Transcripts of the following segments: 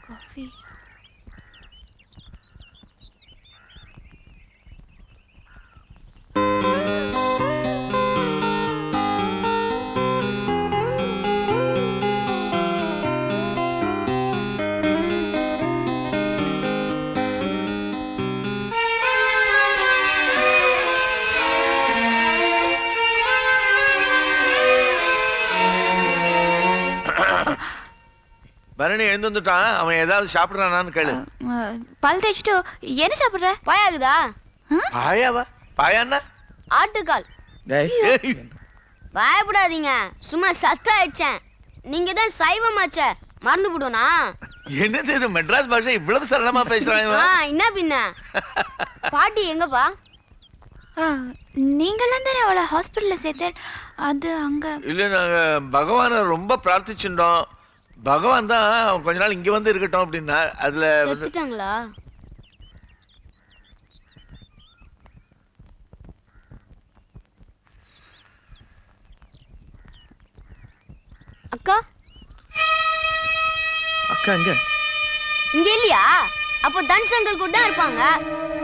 Coffee. Bharani எழுந்து வந்துட்டான். அவன் ஏதாவது சாப்பிடுறானான்னு கேளு. பல் தேய்ச்சிட்டு என்ன சாப்பிடுற? பாயாகுதா? பாயாவா? பாயான்னா ஆட்டுக்கால். பயப்படாதீங்க, சும்மா சத்தா வச்சேன். நீங்க தான் சைவமாச்ச, மறந்து போடுனா? என்னது இது மெட்ராஸ் பாஷை இவ்வளவு சரளமா பேசுறாங்க? என்ன பின்ன? பாட்டி எங்கப்பா? நீங்களாம் தானே அவளை ஹாஸ்பிட்டல்ல சேர்த்தேன். அது அங்க இல்ல, நாங்க பகவானை ரொம்ப பிரார்த்திச்சுட்டோம். பகவான் தான் கொஞ்ச நாள் இங்க வந்து இருக்கட்டும் அப்படின்னா அதுல செத்துட்டாங்களா? அக்கா அக்கா எங்க? இங்க இல்லையா? அப்போ தனுஷ் அங்கிள் கூட தான் இருப்பாங்க.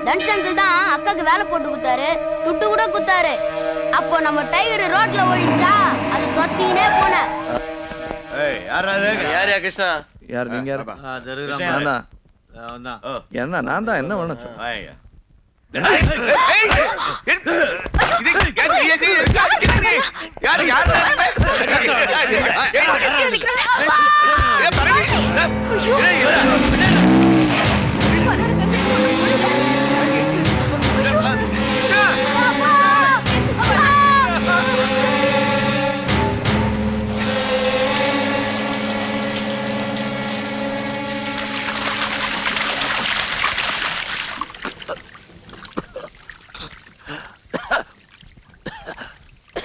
தனுஷ் அங்கிள் தான் அக்காக்கு வேலை போட்டு குத்தாரு, துட்டு கூட குத்தாரு. அப்போ நம்ம டைகர் ரோட்ல ஓடிச்சா, அது தொத்தினே போன. யாரையா கிருஷ்ணா? யார் நீங்க? என்ன நான் தான் என்ன வேணும் சொல்ல?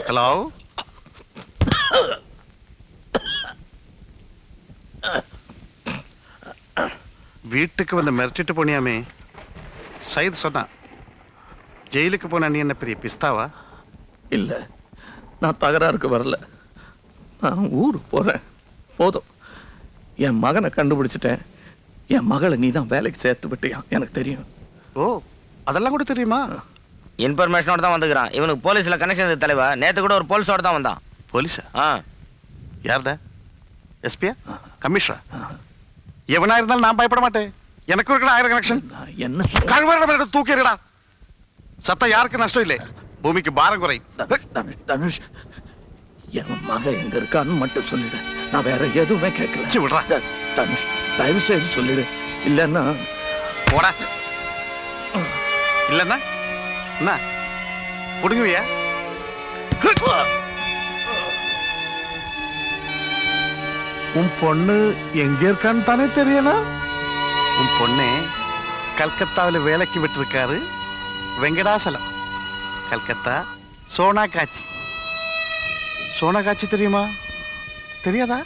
ஹலோ, வீட்டுக்கு வந்து மிரட்டிட்டு போனியாமே? சைது சொன்னான். ஜெயிலுக்கு போன நீ என்ன பெரிய பிஸ்தாவா? இல்ல, நான் தகராறுக்கு வரல. நான் ஊருக்கு போறேன். போதும், என் மகனை கண்டுபிடிச்சிட்டேன். என் மகளை நீ தான் வேலைக்கு சேர்த்து விட்டியா? எனக்கு தெரியும். ஓ, அதெல்லாம் கூட தெரியுமா? இன்ஃபர்மேஷனோட தான் வந்துக்கிறான். இவனுக்கு போலீஸ்ல கனெக்ஷன் இருக்கு தலைவா. நேத்து கூட ஒரு போலீஸோட தான் வந்தான். போலீஸா? யார்டா? எஸ்பியா? கமிஷனரா? எவனா இருந்தாலும் நான் பயப்பட மாட்டேன். எனக்கு இருக்கிற 1000 கனெக்ஷன். என்ன கழுவற தூக்கிடுடா. சத்தம் யாருக்கு நஷ்டம் இல்லை, பூமிக்கு பாரம் குறை. தனுஷ், என் மகன் எங்க இருக்கான்னு மட்டும் சொல்லிடு. நான் வேற எதுவுமே கேட்கல. தனுஷ், தயவு செய்து சொல்லிடு. இல்லன்னா போடா. இல்லன்னா என்ன புடுங்குவியா? உன் பொண்ணு எங்க இருக்கான்னு தானே தெரியணும். உன் பொண்ணு கல்கத்தாவில் வேலைக்கு விட்டுருக்காரு வெங்கடாசலம். கல்கத்தா சோனா காட்சி. சோனா காட்சி தெரியுமா? தெரியாதா?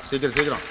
சீக்கிரம் சீக்கிரம்.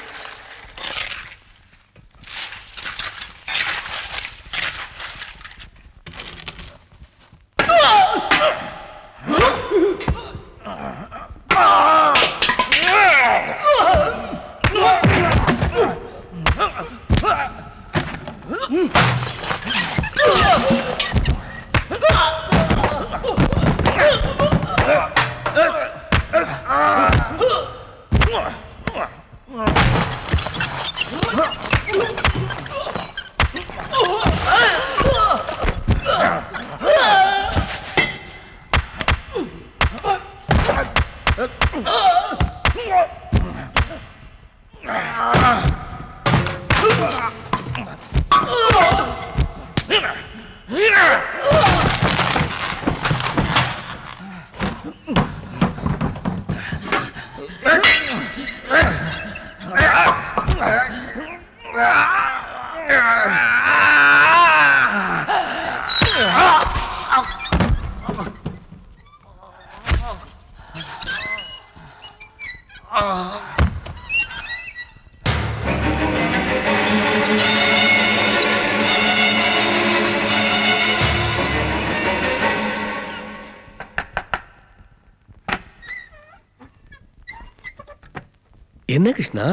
என்ன கிருஷ்ணா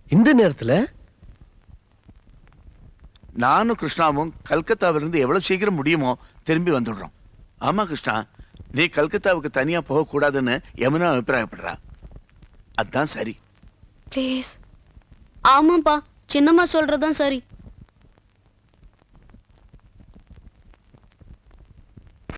இந்த நேரத்துல? நானும் கிருஷ்ணாவும் கல்கத்தாவிலிருந்து எவ்வளவு சீக்கிரம் முடியுமோ திரும்பி வந்துடுறோம். ஆமா கிருஷ்ணா, நீ கல்கத்தாவுக்கு தனியா போக கூடாதுன்னு யமுனா அபிப்பிராயப்படுறா. அதான் சரி. ப்ளீஸ். ஆமாப்பா, சின்னம்மா சொல்றதுதான் சரி.